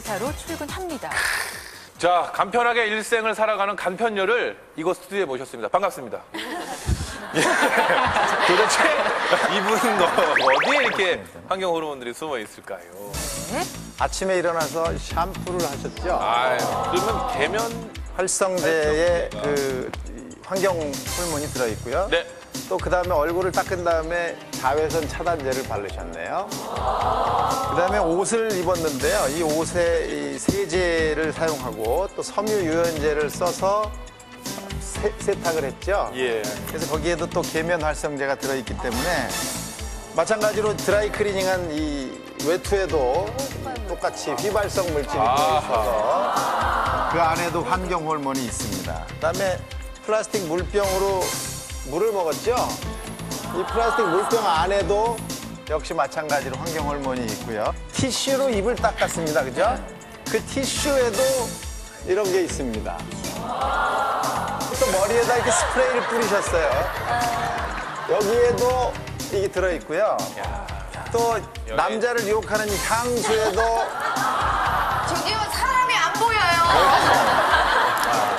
기차로 출근합니다. 자, 간편하게 일생을 살아가는 간편녀를 이곳 스튜디오에 모셨습니다. 반갑습니다. 예. 도대체 이분은 어디에 이렇게 환경 호르몬들이 숨어 있을까요? 네? 아침에 일어나서 샴푸를 하셨죠? 아, 그러면 계면 활성제에 그 환경 호르몬이 들어있고요. 네. 또 그다음에 얼굴을 닦은 다음에 자외선 차단제를 바르셨네요. 그다음에 옷을 입었는데요. 이 옷에 이 세제를 사용하고 또 섬유 유연제를 써서 세탁을 했죠. 예. 그래서 거기에도 또 계면 활성제가 들어있기 때문에 마찬가지로 드라이 클리닝한 이 외투에도 똑같이 휘발성 물질이 들어있어서 그 안에도 환경 호르몬이 있습니다. 그다음에 플라스틱 물병으로 물을 먹었죠? 이 플라스틱 물병 안에도 역시 마찬가지로 환경 호르몬이 있고요. 티슈로 입을 닦았습니다. 그죠? 그 티슈에도 이런 게 있습니다. 또 머리에다 이렇게 스프레이를 뿌리셨어요. 여기에도 이게 들어있고요. 또 남자를 유혹하는 향수에도 저기요, 사람이 안 보여요.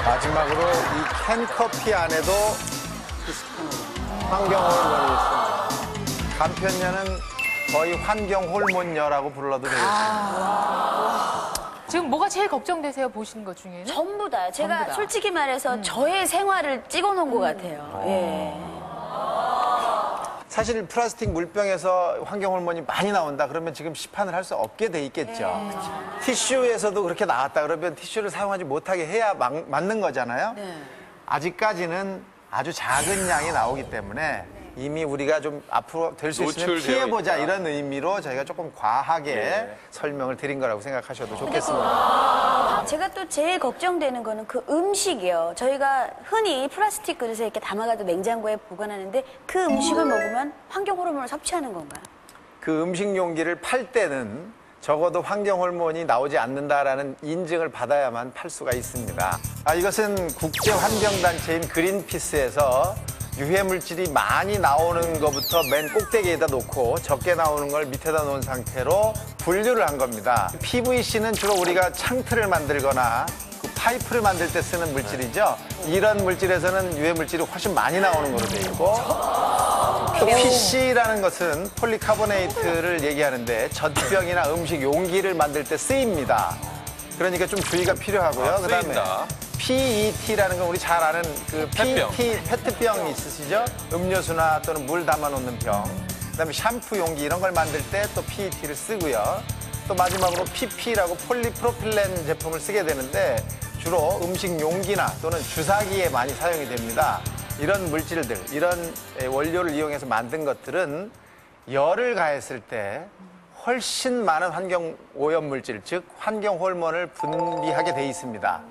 마지막으로 이 캔커피 안에도 환경 호르몬이 있습니다. 간편녀는 거의 환경 호르몬녀라고 불러도 되겠습니다. 지금 뭐가 제일 걱정되세요? 보시는 것 중에는? 전부 다. 제가 전부 다. 솔직히 말해서 저의 생활을 찍어놓은 것 같아요. 예. 사실 플라스틱 물병에서 환경 호르몬이 많이 나온다 그러면 지금 시판을 할 수 없게 돼 있겠죠. 티슈에서도 그렇게 나왔다 그러면 티슈를 사용하지 못하게 해야 맞는 거잖아요. 아직까지는 아주 작은 양이 나오기 때문에 이미 우리가 좀 앞으로 될 수 있으면 노출되어 피해보자 있다. 이런 의미로 저희가 조금 과하게 설명을 드린 거라고 생각하셔도 좋겠습니다. 제가 또 제일 걱정되는 거는 그 음식이요. 저희가 흔히 플라스틱 그릇에 이렇게 담아가지고 냉장고에 보관하는데 그 음식을 먹으면 환경 호르몬을 섭취하는 건가요? 그 음식 용기를 팔 때는 적어도 환경 호르몬이 나오지 않는다라는 인증을 받아야만 팔 수가 있습니다. 이것은 국제환경단체인 그린피스에서 유해 물질이 많이 나오는 것부터 맨 꼭대기에다 놓고 적게 나오는 걸 밑에다 놓은 상태로 분류를 한 겁니다. PVC는 주로 우리가 창틀을 만들거나 그 파이프를 만들 때 쓰는 물질이죠. 이런 물질에서는 유해 물질이 훨씬 많이 나오는 걸로 되어 있고 또 PC라는 것은 폴리카보네이트를 얘기하는데 젖병이나 음식 용기를 만들 때 쓰입니다. 그러니까 좀 주의가 필요하고요. 그다음에 쓰인다. PET라는 건 우리 잘 아는 그 페트병. PET 페트병 있으시죠? 음료수나 또는 물 담아놓는 병. 그다음에 샴푸 용기 이런 걸 만들 때 또 PET를 쓰고요. 또 마지막으로 PP라고 폴리프로필렌 제품을 쓰게 되는데 주로 음식 용기나 또는 주사기에 많이 사용이 됩니다. 이런 물질들, 이런 원료를 이용해서 만든 것들은 열을 가했을 때 훨씬 많은 환경 오염 물질, 즉 환경 호르몬을 분비하게 돼 있습니다.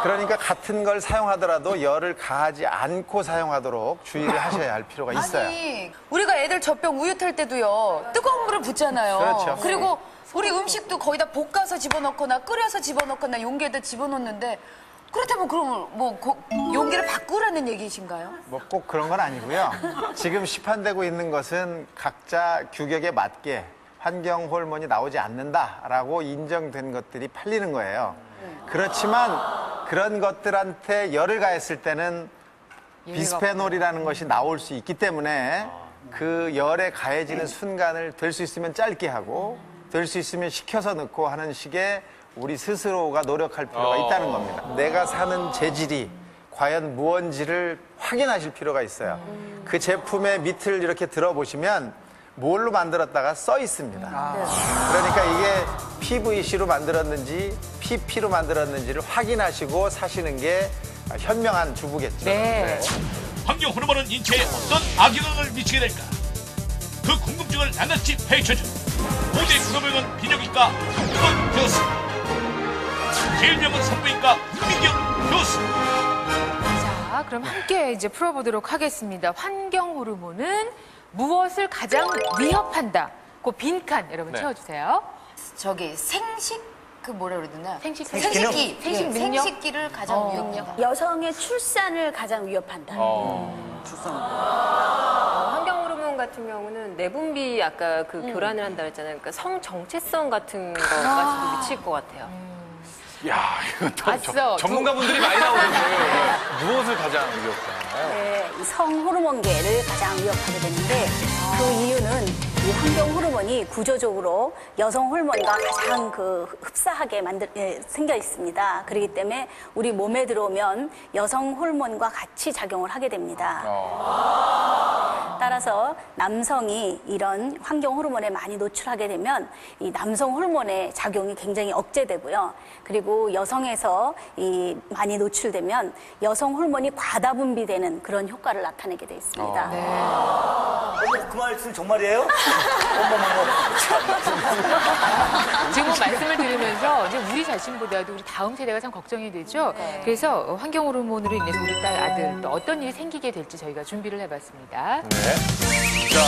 그러니까 같은 걸 사용하더라도 열을 가하지 않고 사용하도록 주의를 하셔야 할 필요가 있어요. 아니, 우리가 애들 젖병 우유 탈 때도요, 뜨거운 물을 붓잖아요. 그렇죠. 그리고 우리 음식도 거의 다 볶아서 집어넣거나 끓여서 집어넣거나 용기에다 집어넣는데 그렇다면 그럼 뭐 용기를 바꾸라는 얘기이신가요? 뭐 꼭 그런 건 아니고요. 지금 시판되고 있는 것은 각자 규격에 맞게 환경 호르몬이 나오지 않는다라고 인정된 것들이 팔리는 거예요. 그렇지만 그런 것들한테 열을 가했을 때는 비스페놀이라는 것이 나올 수 있기 때문에 그 열에 가해지는 순간을 될 수 있으면 짧게 하고 될 수 있으면 식혀서 넣고 하는 식의 우리 스스로가 노력할 필요가 있다는 겁니다. 내가 사는 재질이 과연 무언지를 확인하실 필요가 있어요. 그 제품의 밑을 이렇게 들어보시면 뭘로 만들었다가 써 있습니다. 그러니까 이게 PVC로 만들었는지 PP로 만들었는지를 확인하시고 사시는 게 현명한 주부겠죠. 네. 환경 호르몬은 인체에 어떤 악영향을 미치게 될까? 그 궁금증을 낱낱이 파헤쳐준 모대 구로병원 비뇨기과 김건 교수, 제일병원 산부인과 민경 교수. 자, 그럼 함께 이제 풀어보도록 하겠습니다. 환경 호르몬은 무엇을 가장 위협한다? 그 빈칸 여러분 네. 채워주세요. 저기 생식 그 뭐라 그래야 되나? 생식기. 생식기. 생식 예, 능력? 생식기를 가장 위협한다. 여성의 출산을 가장 위협한다. 환경 호르몬 같은 경우는 내분비 아까 그 교란을 한다 그랬잖아요. 그러니까 성 정체성 같은 거까지도 아실 것 같아요. 야, 이거 또 봤어. 전문가분들이 많이 나오는데요. 무엇을 가장 위협하나요? 네, 이 성호르몬계를 가장 위협하게 되는데 그 이유는 이 환경 호르몬이 구조적으로 여성 호르몬과 가장 흡사하게 생겨 있습니다. 그렇기 때문에 우리 몸에 들어오면 여성 호르몬과 같이 작용을 하게 됩니다. 따라서 남성이 이런 환경 호르몬에 많이 노출하게 되면 이 남성 호르몬의 작용이 굉장히 억제되고요. 그리고 여성에서 많이 노출되면 여성 호르몬이 과다 분비되는 그런 효과를 나타내게 돼 있습니다. 그 말씀 정말이에요? 지금 말씀을 들으면서 이제 우리 자신보다도 우리 다음 세대가 참 걱정이 되죠. 그래서 환경 호르몬으로 인해서 우리 딸, 아들 또 어떤 일이 생기게 될지 저희가 준비를 해봤습니다. 네. 자,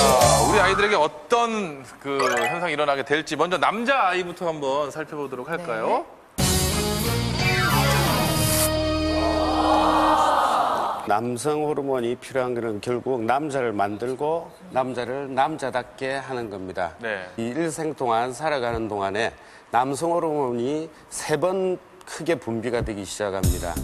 우리 아이들에게 어떤 그 현상이 일어나게 될지 먼저 남자 아이부터 한번 살펴보도록 할까요? 남성 호르몬이 필요한 것은 결국 남자를 만들고 남자를 남자답게 하는 겁니다. 네. 이 일생 동안 살아가는 동안에 남성 호르몬이 3번 크게 분비가 되기 시작합니다.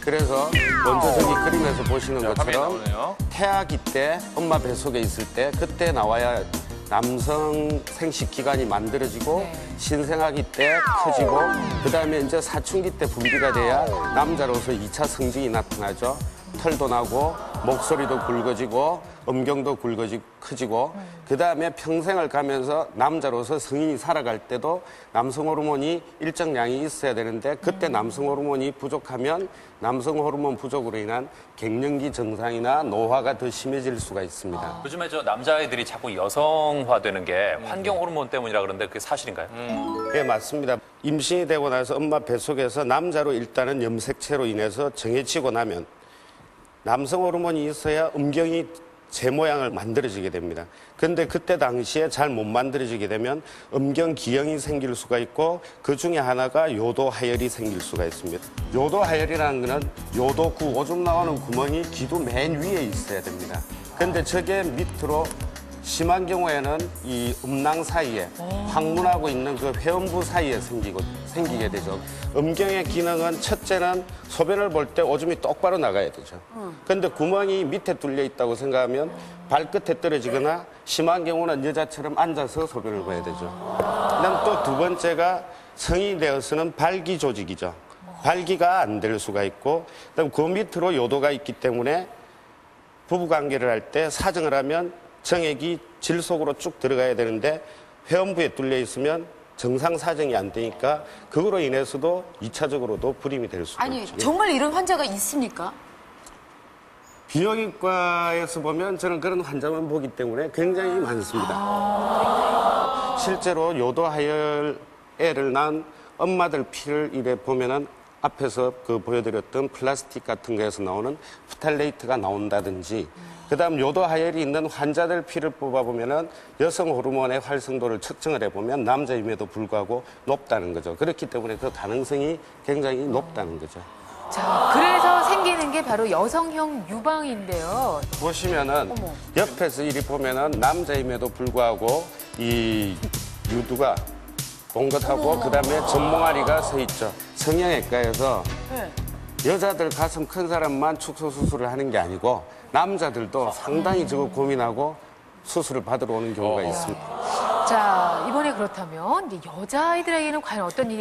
그래서 먼저 저기 그림에서 보시는 자, 화면에 것처럼 나오네요. 태아기 때 엄마 뱃속에 있을 때 그때 나와야 남성 생식 기관이 만들어지고 신생아기 때 커지고 그다음에 이제 사춘기 때 분비가 돼야 남자로서 2차 성징이 나타나죠. 털도 나고 목소리도 굵어지고 음경도 굵어지고 커지고 그다음에 평생을 가면서 남자로서 성인이 살아갈 때도 남성 호르몬이 일정량이 있어야 되는데 그때 남성 호르몬이 부족하면 남성 호르몬 부족으로 인한 갱년기 증상이나 노화가 더 심해질 수가 있습니다. 요즘에 저 남자아이들이 자꾸 여성화되는 게 환경 호르몬 때문이라 그러는데 그게 사실인가요? 네, 맞습니다. 임신이 되고 나서 엄마 뱃속에서 남자로 일단은 염색체로 인해서 정해지고 나면 남성 호르몬이 있어야 음경이 제 모양을 만들어지게 됩니다. 그런데 그때 당시에 잘 못 만들어지게 되면 음경 기형이 생길 수가 있고 그 중에 하나가 요도 하열이 생길 수가 있습니다. 요도 하열이라는 거는 요도구, 오줌 나오는 구멍이 기도 맨 위에 있어야 됩니다. 그런데 저게 밑으로 심한 경우에는 이 음낭 사이에 항문하고 있는 그 회음부 사이에 생기게 되죠. 음경의 기능은 첫째는 소변을 볼 때 오줌이 똑바로 나가야 되죠. 그런데 구멍이 밑에 뚫려 있다고 생각하면 발끝에 떨어지거나 심한 경우는 여자처럼 앉아서 소변을 봐야 되죠. 그다음 또 두 번째가 성인이 되어서는 발기 조직이죠. 발기가 안 될 수가 있고 그다음 그 밑으로 요도가 있기 때문에 부부관계를 할 때 사정을 하면 정액이 질 속으로 쭉 들어가야 되는데 회음부에 뚫려 있으면 정상 사정이 안 되니까 그거로 인해서도 2차적으로도 불임이 될 수가 아니 있죠. 정말 이런 환자가 있습니까? 비뇨기과에서 보면 저는 그런 환자만 보기 때문에 굉장히 많습니다. 실제로 요도 하열애를 낳은 엄마들 피를 이래 보면은 앞에서 그 보여드렸던 플라스틱 같은 거에서 나오는 프탈레이트가 나온다든지 그다음 요도 하열이 있는 환자들 피를 뽑아보면은 여성 호르몬의 활성도를 측정을 해보면 남자임에도 불구하고 높다는 거죠. 그렇기 때문에 그 가능성이 굉장히 높다는 거죠. 자, 그래서 생기는 게 바로 여성형 유방인데요. 보시면은 옆에서 이리 보면은 남자임에도 불구하고 이 유두가 봉긋하고 그다음에 전몽아리가 서 있죠. 성형외과에서 여자들 가슴 큰 사람만 축소 수술을 하는 게 아니고 남자들도 상당히 저거 고민하고 수술을 받으러 오는 경우가 있습니다. 자, 이번에 그렇다면 이제 여자아이들에게는 과연 어떤 일이